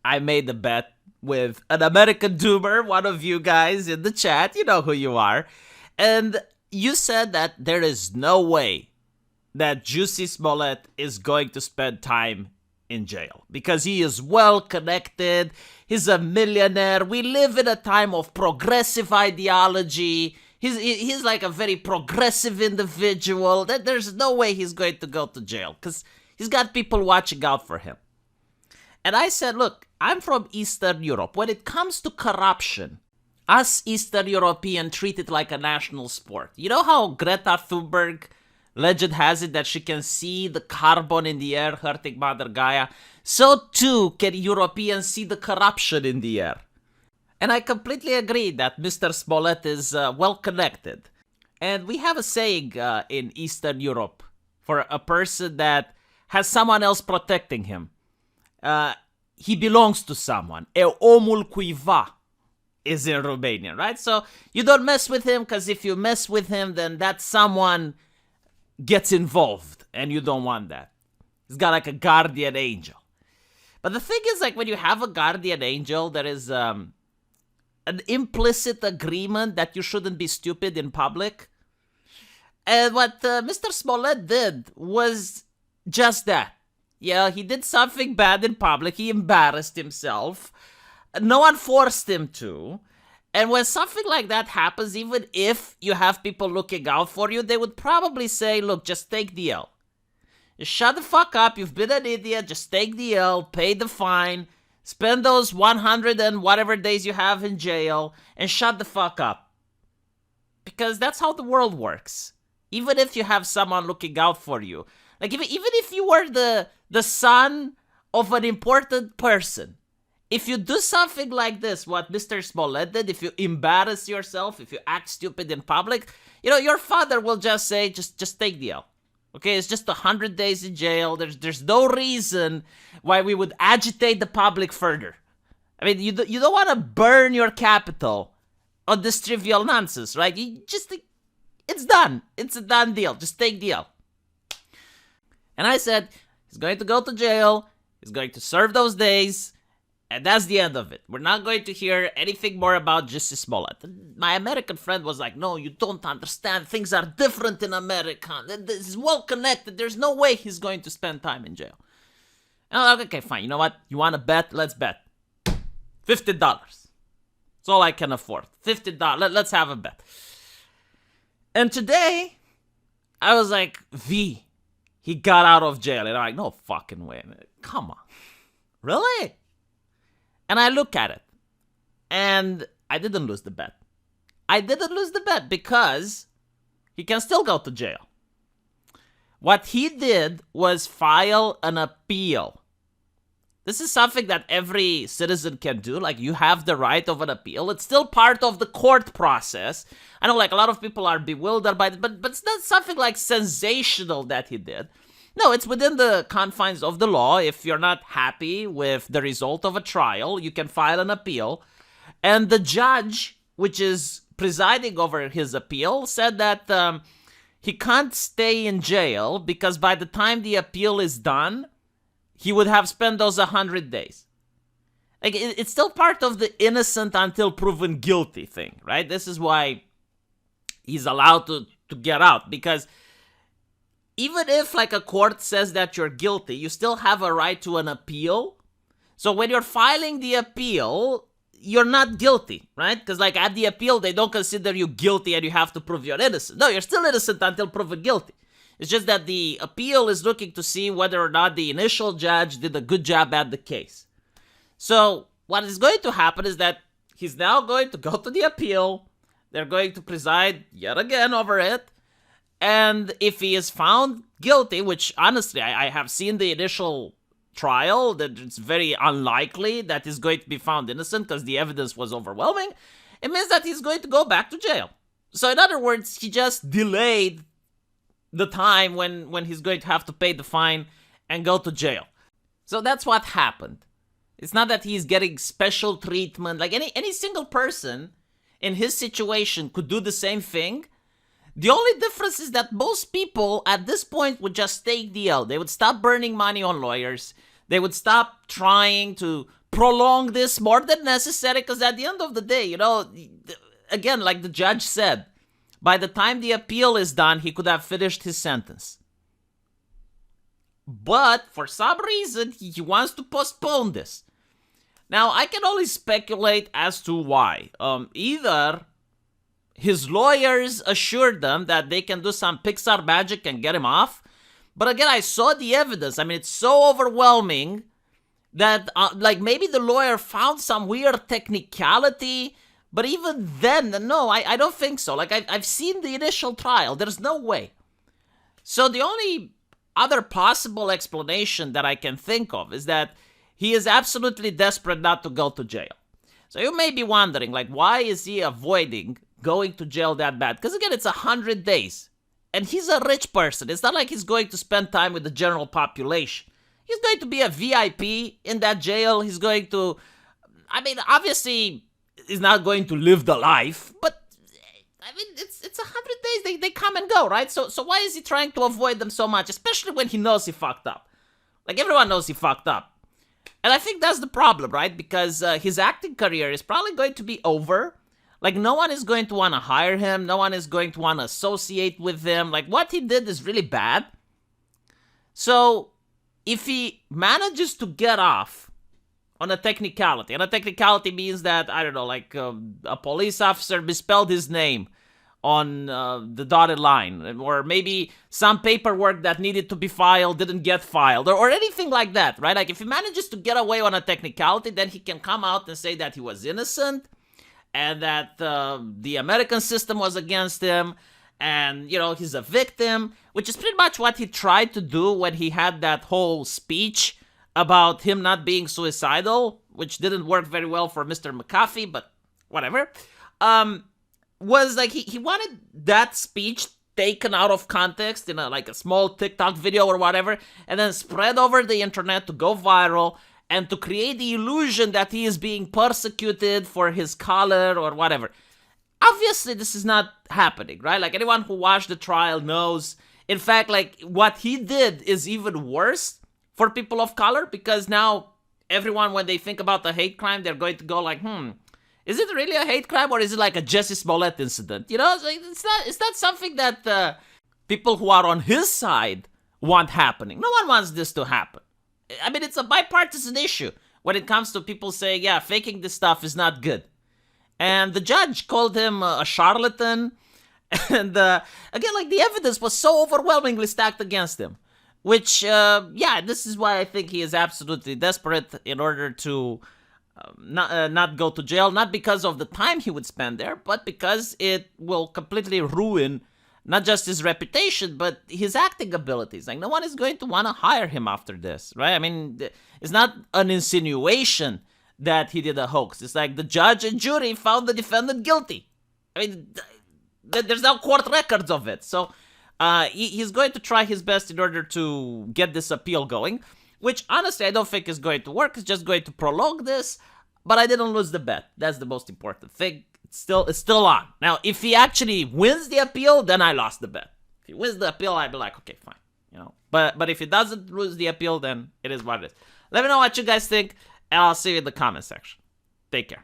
I made a bet with an American doomer, one of you guys in the chat. You know who you are. And you said that there is no way that Jussie Smollett is going to spend time in jail because he is well connected. He's a millionaire. We live in a time of progressive ideology. He's like a very progressive individual. There's no way he's going to go to jail because he's got people watching out for him. And I said, look, I'm from Eastern Europe. When it comes to corruption, us Eastern Europeans treat it like a national sport. You know how Greta Thunberg, legend has it that she can see the carbon in the air hurting Mother Gaia? So too can Europeans see the corruption in the air. And I completely agree that Mr. Smollett is well connected. And we have a saying in Eastern Europe for a person that has someone else protecting him. He belongs to someone. E omul cuiva is in Romanian, right? So you don't mess with him because if you mess with him, then that someone gets involved and you don't want that. He's got like a guardian angel. But the thing is, like, when you have a guardian angel, there is an implicit agreement that you shouldn't be stupid in public. And what Mr. Smollett did was just that. Yeah, he did something bad in public. He embarrassed himself. No one forced him to. And when something like that happens, even if you have people looking out for you, they would probably say, look, just take the L. Just shut the fuck up. You've been an idiot. Just take the L. Pay the fine. Spend those 100 and whatever days you have in jail. And shut the fuck up. Because that's how the world works. Even if you have someone looking out for you. Like, even if you were the son of an important person, if you do something like this, what Mr. Smollett did, if you embarrass yourself, if you act stupid in public, your father will just say, just take the L. Okay, it's just 100 days in jail. There's no reason why we would agitate the public further. I mean, you don't want to burn your capital on this trivial nonsense, right? It's done. It's a done deal. Just take the L. And I said, he's going to go to jail, he's going to serve those days, and that's the end of it. We're not going to hear anything more about Jussie Smollett. My American friend was like, no, you don't understand. Things are different in America. This is well connected. There's no way he's going to spend time in jail. And I'm like, okay, fine. You know what? You want to bet? Let's bet. $50. That's all I can afford. $50. Let's have a bet. And today, I was like, he got out of jail. And I'm like, no fucking way. Come on. Really? And I look at it. And I didn't lose the bet. I didn't lose the bet because he can still go to jail. What he did was file an appeal. This is something that every citizen can do. Like, you have the right of an appeal. It's still part of the court process. I know, like, a lot of people are bewildered by it, but it's not something, like, sensational that he did. No, it's within the confines of the law. If you're not happy with the result of a trial, you can file an appeal. And the judge, which is presiding over his appeal, said that he can't stay in jail because by the time the appeal is done, he would have spent those 100 days. Like, it's still part of the innocent until proven guilty thing, right? This is why he's allowed to get out. Because even if, like, a court says that you're guilty, you still have a right to an appeal. So when you're filing the appeal, you're not guilty, right? Because, like, at the appeal, they don't consider you guilty and you have to prove you're innocent. No, you're still innocent until proven guilty. It's just that the appeal is looking to see whether or not the initial judge did a good job at the case. So what is going to happen is that he's now going to go to the appeal. They're going to preside yet again over it. And if he is found guilty, which honestly, I have seen the initial trial, that it's very unlikely that he's going to be found innocent because the evidence was overwhelming, it means that he's going to go back to jail. So in other words, he just delayed the time when he's going to have to pay the fine and go to jail. So that's what happened. It's not that he's getting special treatment. Like, any single person in his situation could do the same thing. The only difference is that most people at this point would just take the L. They would stop burning money on lawyers. They would stop trying to prolong this more than necessary, because at the end of the day, again, like the judge said, by the time the appeal is done, he could have finished his sentence. But for some reason, he wants to postpone this. Now, I can only speculate as to why. Either his lawyers assured them that they can do some Pixar magic and get him off. But again, I saw the evidence. I mean, it's so overwhelming that, maybe the lawyer found some weird technicality. But even then, no, I don't think so. I've seen the initial trial. There's no way. So the only other possible explanation that I can think of is that he is absolutely desperate not to go to jail. So you may be wondering, why is he avoiding going to jail that bad? Because again, it's 100 days. And he's a rich person. It's not like he's going to spend time with the general population. He's going to be a VIP in that jail. He's going to, obviously, he's not going to live the life, but it's 100 days. They come and go, right? So why is he trying to avoid them so much, especially when he knows he fucked up? Everyone knows he fucked up. And I think that's the problem, right? Because his acting career is probably going to be over. No one is going to want to hire him. No one is going to want to associate with him. What he did is really bad. So if he manages to get off on a technicality, and a technicality means that, I don't know, a police officer misspelled his name on the dotted line, or maybe some paperwork that needed to be filed didn't get filed, or anything like that, right? If he manages to get away on a technicality, then he can come out and say that he was innocent, and that the American system was against him, and, he's a victim, which is pretty much what he tried to do when he had that whole speech about him not being suicidal, which didn't work very well for Mr. McAfee, but whatever. Was he wanted that speech taken out of context in a small TikTok video or whatever, and then spread over the internet to go viral and to create the illusion that he is being persecuted for his color or whatever. Obviously, this is not happening, right? Anyone who watched the trial knows. In fact, what he did is even worse for people of color, because now everyone, when they think about the hate crime, they're going to go is it really a hate crime, or is it like a Jussie Smollett incident? It's not something that people who are on his side want happening. No one wants this to happen. It's a bipartisan issue when it comes to people saying, yeah, faking this stuff is not good. And the judge called him a charlatan. And again, the evidence was so overwhelmingly stacked against him. Which, this is why I think he is absolutely desperate in order to not go to jail. Not because of the time he would spend there, but because it will completely ruin not just his reputation, but his acting abilities. No one is going to want to hire him after this, right? It's not an insinuation that he did a hoax. It's the judge and jury found the defendant guilty. There's now court records of it. So he's going to try his best in order to get this appeal going, which honestly I don't think is going to work. It's just going to prolong this, but I didn't lose the bet. That's the most important thing. It's still on. Now, if he actually wins the appeal, then I lost the bet. If he wins the appeal, I'd be like, okay, fine. But if he doesn't lose the appeal, then it is what it is. Let me know what you guys think, and I'll see you in the comment section. Take care.